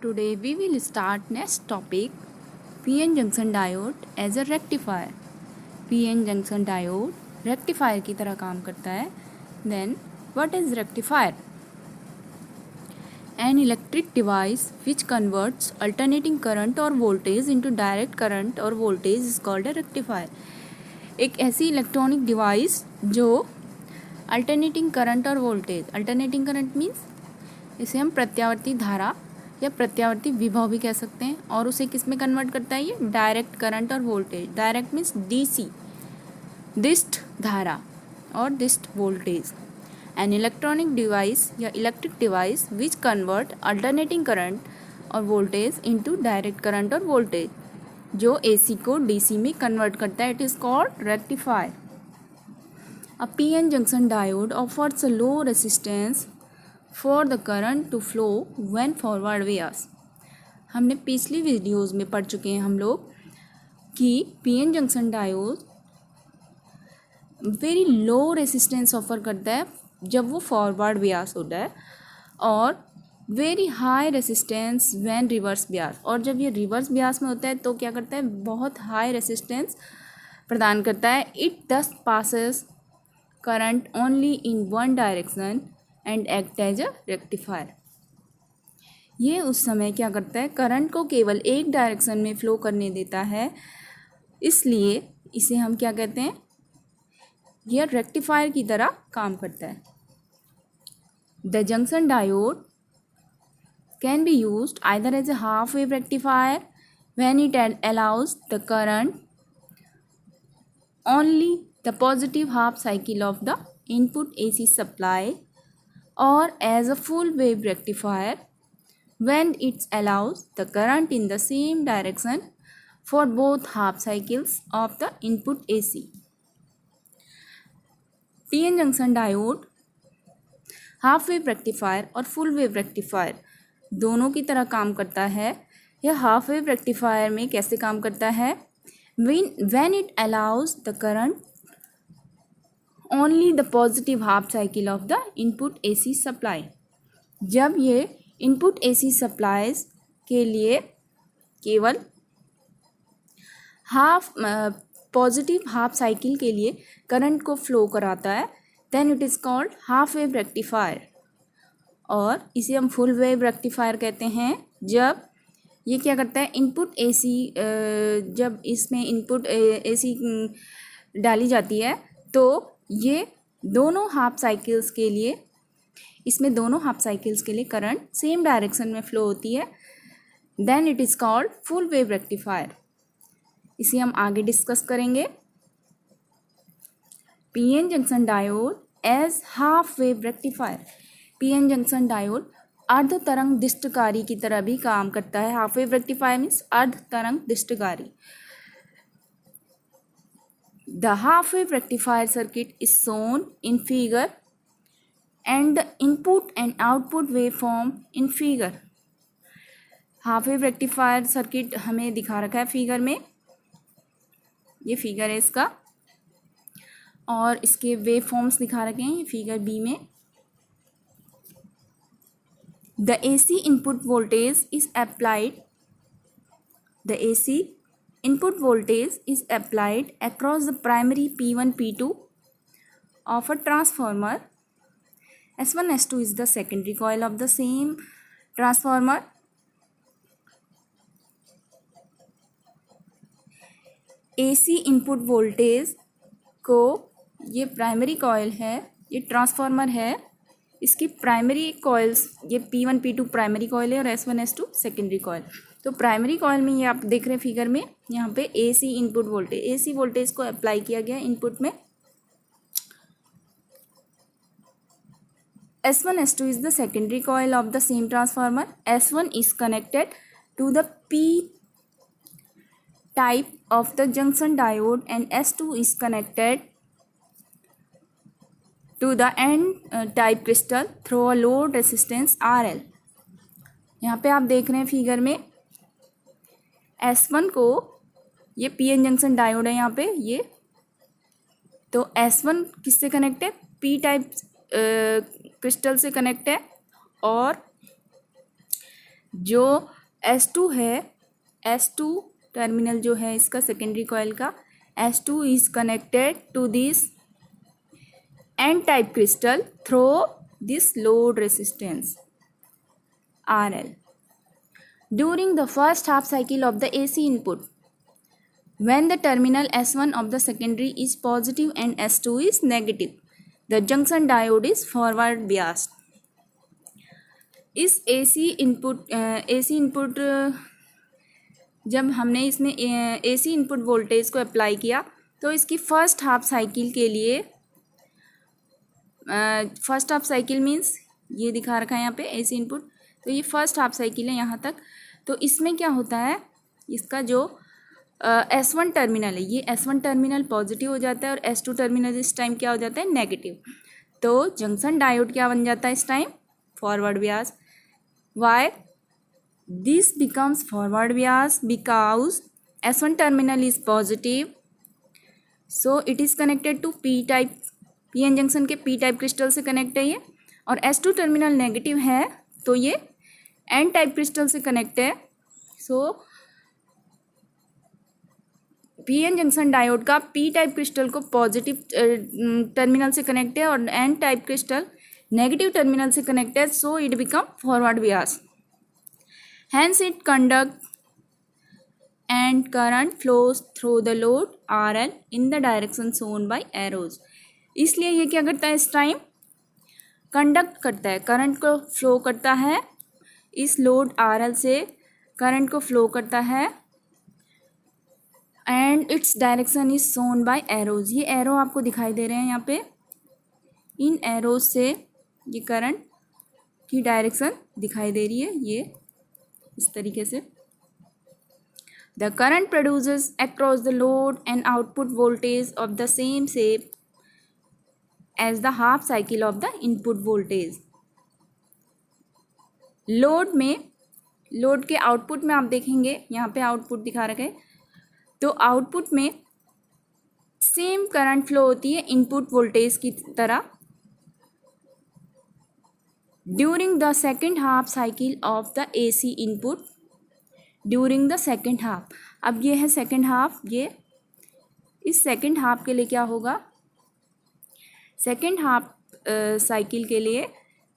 Today we will start next topic, PN junction diode as a rectifier. PN junction diode rectifier की तरह काम करता है. Then what is rectifier? An electric device which converts alternating current or voltage into direct current or voltage is called a rectifier. एक ऐसी electronic device जो alternating current और voltage, alternating current means इसे हम प्रत्यावर्ती धारा या प्रत्यावर्ती विभव भी कह सकते हैं, और उसे किस में कन्वर्ट करता है, ये डायरेक्ट करंट और वोल्टेज. डायरेक्ट मीन्स डीसी, दिष्ट धारा और दिष्ट वोल्टेज. एन इलेक्ट्रॉनिक डिवाइस या electric device which convert alternating current और वोल्टेज इनटू डायरेक्ट करंट और वोल्टेज, जो एसी को डीसी में कन्वर्ट करता है, it is called rectifier. A PN junction diode offers a low resistance for the current to flow when forward bias. हमने पिछली videos में पढ़ चुके हैं हम लोग कि PN junction diode very low resistance offer करता है जब वो फॉरवर्ड बियास होता है, और very high resistance when reverse Beas, और जब ये रिवर्स बियास में होता है तो क्या करता है, बहुत हाई रेसिस्टेंस प्रदान करता है. It does passes current only in one direction and act as a rectifier. ये उस समय क्या करता है, करंट को केवल एक डायरेक्शन में फ्लो करने देता है, इसलिए इसे हम क्या कहते हैं, यह रेक्टिफायर की तरह काम करता है. The junction diode can be used either as a half wave rectifier when it allows the current only the positive half cycle of the input AC supply, or as a full wave rectifier when it allows the current in the same direction for both half cycles of the input AC. PN junction diode half wave rectifier और full wave rectifier दोनों की तरह काम करता है. यह half wave rectifier में कैसे काम करता है, when it allows the current only the positive half cycle of the input AC supply. जब ये input AC supplies के लिए केवल पॉजिटिव हाफ साइकिल के लिए करंट को फ्लो कराता है, then it is called half wave rectifier. और इसे हम फुल वेव रेक्टिफायर कहते हैं जब ये क्या करता है, इनपुट एसी, जब इसमें इनपुट एसी डाली जाती है तो ये दोनों हाफ साइकिल्स के लिए, इसमें दोनों हाफ साइकिल्स के लिए करंट सेम डायरेक्शन में फ्लो होती है, then it is called full wave rectifier. इसे हम आगे डिस्कस करेंगे. PN junction diode as half wave rectifier. PN junction diode अर्ध तरंग दिष्टकारी की तरह भी काम करता है. हाफ वेव रेक्टिफायर मीन्स अर्ध तरंग दिष्टकारी. The half wave rectifier circuit is shown in figure and the input and output wave form in figure. Half wave rectifier circuit हमें दिखा रखा है फिगर में, ये फिगर है इसका, और इसके वेव फॉर्म्स दिखा रखे हैं फिगर बी में. The AC input voltage is applied. The AC input voltage is applied across the primary P1 P2 of a transformer. S1 S2 is the secondary coil of the same transformer. AC input voltage को, ये primary coil है, ये transformer है, इसकी primary coils, ये P1 P2 primary coil है और S1 S2 secondary coil. तो प्राइमरी कॉइल में ये आप देख रहे हैं फिगर में, यहाँ पे AC input voltage, AC voltage को अप्लाई किया गया इनपुट में. S1 S2 is the secondary coil of the same transformer. S1 is connected to the P type of the junction diode and S2 is connected to the N type crystal through a load resistance RL. यहाँ पे आप देख रहे हैं figure में S1 को, ये PN junction diode है यहाँ पे, ये तो S1 किससे कनेक्ट है, P टाइप क्रिस्टल से कनेक्ट है, और जो S2 है, S2 टर्मिनल जो है इसका सेकेंडरी कॉइल का, S2 is connected to this N type crystal through this load resistance RL during the first half cycle of the AC input. When the terminal S1 of the secondary is positive and S2 is negative, the junction diode is forward biased. इस AC input जब हमने इसमें AC input voltage को apply किया तो इसकी first half cycle के लिए, फर्स्ट हाफ साइकिल मीन्स ये दिखा रखा है यहाँ पे AC इनपुट, तो ये फर्स्ट हाफ साइकिल है यहाँ तक। तो इसमें क्या होता है, इसका जो S1 टर्मिनल है, ये S1 टर्मिनल पॉजिटिव हो जाता है और S2 टर्मिनल इस टाइम क्या हो जाता है, नेगेटिव। तो जंक्शन डायोड क्या बन जाता है इस time, forward bias. Why this becomes forward bias, because S1 terminal is positive, so it is connected to P type, PN junction के P टाइप क्रिस्टल से कनेक्ट है ये, और S2 टर्मिनल नेगेटिव है तो ये N टाइप क्रिस्टल से connect है। सो PN जंक्शन डायोड का P टाइप क्रिस्टल को पॉजिटिव टर्मिनल से कनेक्ट है और N type crystal negative terminal से कनेक्ट है, so it become forward Beas. Hence it conduct and current flows through the load RL in the direction shown by arrows. इसलिए ये क्या करता है, इस टाइम कंडक्ट करता है, करंट को फ्लो करता है, इस लोड RL से करंट को फ्लो करता है, and its direction is shown by arrows. ये एरो आपको दिखाई दे रहे हैं यहाँ पे, इन एरोज से ये करंट की डायरेक्शन दिखाई दे रही है, ये इस तरीके से। The current produces across the load and output voltage of the same shape as the half cycle of the input voltage. Load में, लोड के आउटपुट में आप देखेंगे यहाँ पे आउटपुट दिखा रखे, तो आउटपुट में सेम करंट फ्लो होती है इनपुट वोल्टेज की तरह during the second half cycle of the AC input, during the second half. अब ये है सेकेंड हाफ, ये इस सेकेंड हाफ के लिए क्या होगा, सेकेंड हाफ साइकिल के लिए,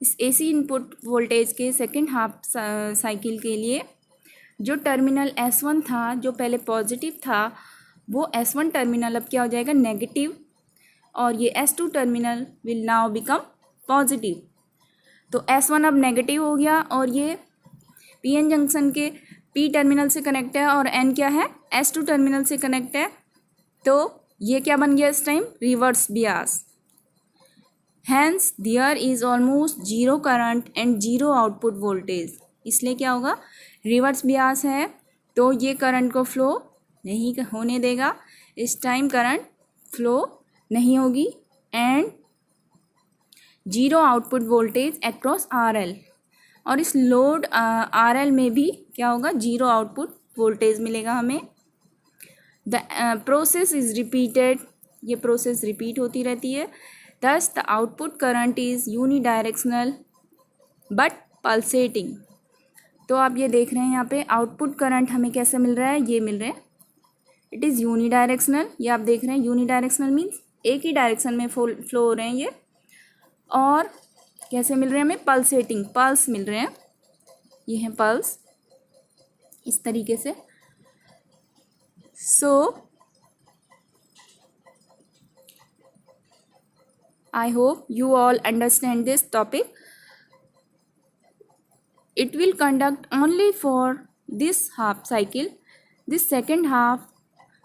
इस AC इनपुट वोल्टेज के सेकेंड हाफ साइकिल के लिए जो टर्मिनल S1 था, जो पहले पॉजिटिव था, वो S1 टर्मिनल अब क्या हो जाएगा, नेगेटिव, और ये S2 terminal will now become positive. तो S1 अब नेगेटिव हो गया और ये PN जंक्शन के P टर्मिनल से कनेक्ट है और N क्या है, S2 टर्मिनल से कनेक्ट है, तो ये क्या बन गया इस time, reverse bias. Hence there is almost zero current and zero output voltage, इसलिए क्या होगा, रिवर्स बियास है तो ये करंट को फ्लो नहीं होने देगा, इस टाइम करंट फ्लो नहीं होगी, and zero output voltage across RL, और इस लोड RL में भी क्या होगा, जीरो आउटपुट वोल्टेज मिलेगा हमें। द प्रोसेस इज रिपीटेड, ये प्रोसेस रिपीट होती रहती है। दस the output current is unidirectional but pulsating. तो आप ये देख रहे हैं यहाँ पे आउटपुट करंट हमें कैसे मिल रहा है, ये मिल रहे हैं, इट इज़ यूनिडायरेक्शनल, ये आप देख रहे हैं, यूनिडायरेक्शनल मीन्स एक ही डायरेक्शन में फ्लो हो रहे हैं ये, और कैसे मिल रहे हैं हमें, पल्सेटिंग, पल्स मिल रहे हैं, ये हैं पल्स, इस तरीके से। So I hope you all understand this topic. It will conduct only for this half cycle. This second half,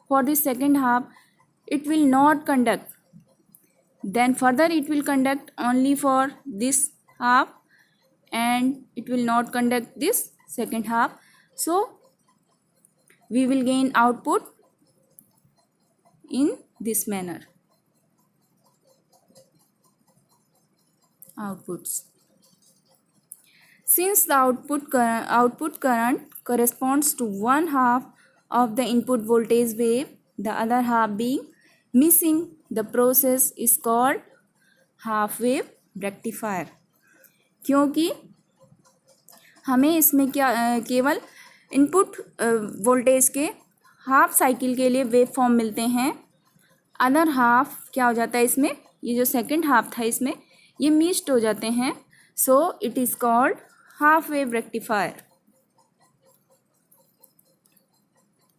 for this second half, it will not conduct. Then further it will conduct only for this half and it will not conduct this second half. So we will gain output in this manner. Outputs. Since the output current corresponds to one half of the input voltage wave, the other half being missing, the process is called half wave rectifier. क्योंकि हमें इसमें क्या केवल input voltage के half cycle के लिए wave form मिलते हैं। अदर हाफ क्या हो जाता है इसमें, ये जो सेकंड हाफ था इसमें ये मिस्ड हो जाते हैं। सो it is called half wave rectifier.